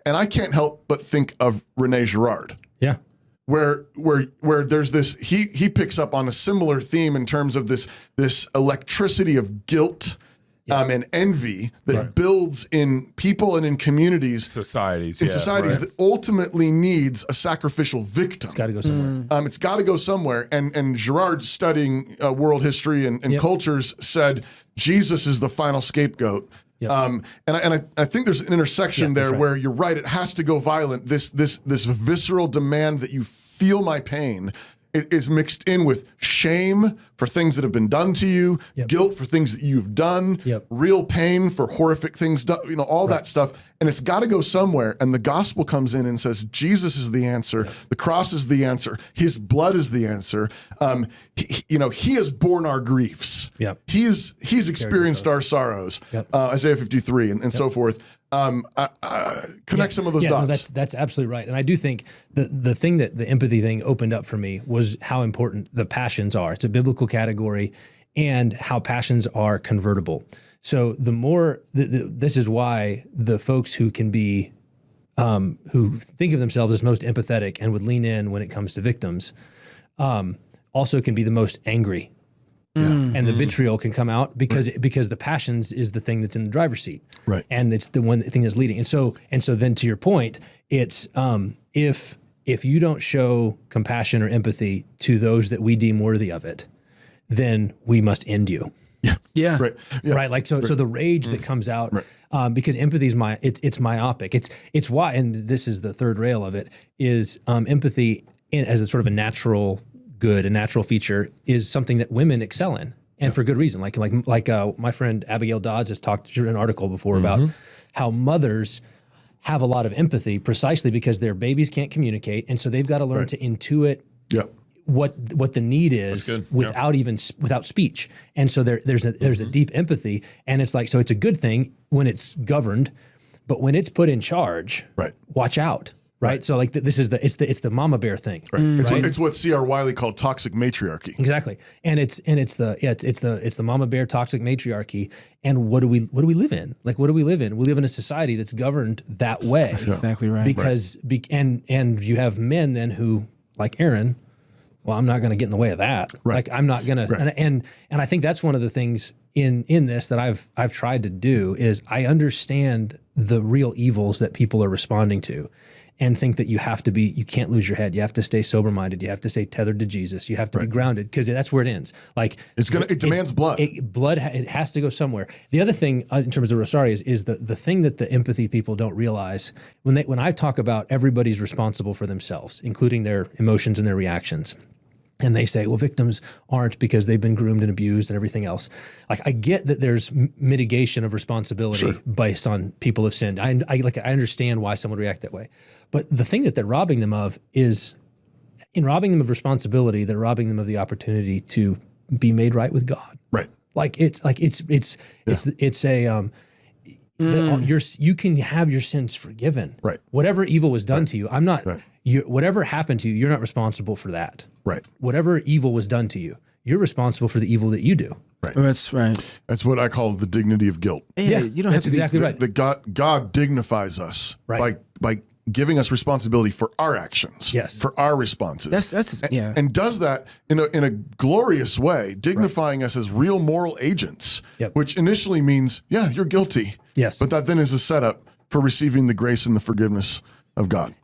And I can't help but think of Rene Girard. Yeah. Where there's this, he picks up on a similar theme in terms of this electricity of guilt and envy that builds in people and in communities, societies that ultimately needs a sacrificial victim. It's got to go somewhere. It's got to go somewhere. And Girard, studying world history and cultures, said Jesus is the final scapegoat. Yep. And I think there's an intersection there where you're right. It has to go violent. This visceral demand that you feel my pain is mixed in with shame for things that have been done to you, guilt for things that you've done, real pain for horrific things done, all that stuff. And it's got to go somewhere. And the gospel comes in and says, Jesus is the answer. The cross is the answer. His blood is the answer. He has borne our griefs. He's experienced our sorrows. Isaiah 53 and so forth. Connect some of those dots. No, that's absolutely right. And I do think the thing that the empathy thing opened up for me was how important the passions are. It's a biblical category, and how passions are convertible. So the more, this is why the folks who can be, who think of themselves as most empathetic and would lean in when it comes to victims, also can be the most angry. And the vitriol can come out because the passions is the thing that's in the driver's seat, and it's the thing that's leading. And so then to your point, it's if you don't show compassion or empathy to those that we deem worthy of it, then we must end you. Right. Like so the rage that comes out because empathy is it's myopic. It's why, and this is the third rail of it, is empathy as a sort of a natural good, a natural feature, is something that women excel in, and for good reason. Like my friend Abigail Dodds has talked in an article before about how mothers have a lot of empathy precisely because their babies can't communicate, and so they've got to learn to intuit what the need is without speech. And so there's a deep empathy, and it's like, so it's a good thing when it's governed, but when it's put in charge, watch out. Right. So like this is it's the mama bear thing. It's what C.R. Wiley called toxic matriarchy. Exactly. And it's the mama bear toxic matriarchy. And what do we live in? Like, what do we live in? We live in a society that's governed that way. That's exactly right. Because and you have men then who, like Aaron, well, I'm not going to get in the way of that. Like, I'm not going to. And I think that's one of the things in this that I've tried to do is I understand the real evils that people are responding to, and think that you can't lose your head. You have to stay sober-minded. You have to stay tethered to Jesus. You have to be grounded, because that's where it ends. Like it demands blood. It has to go somewhere. The other thing in terms of Rosario is the thing that the empathy people don't realize when I talk about everybody's responsible for themselves, including their emotions and their reactions. And they say, well, victims aren't because they've been groomed and abused and everything else. Like, I get that there's mitigation of responsibility based on people have sinned. I understand why someone would react that way. But the thing that they're robbing them of is, in robbing them of responsibility, they're robbing them of the opportunity to be made right with God. Right. You can have your sins forgiven. Right. Whatever evil was done to you, I'm not. Whatever happened to you, you're not responsible for that. Right. Whatever evil was done to you, you're responsible for the evil that you do. Right. That's right. That's what I call the dignity of guilt. Yeah, you don't have to exactly be, right. God dignifies us by giving us responsibility for our actions, for our responses. And does that in a glorious way, dignifying us as real moral agents, which initially means, you're guilty. Yes. But that then is a setup for receiving the grace and the forgiveness of God.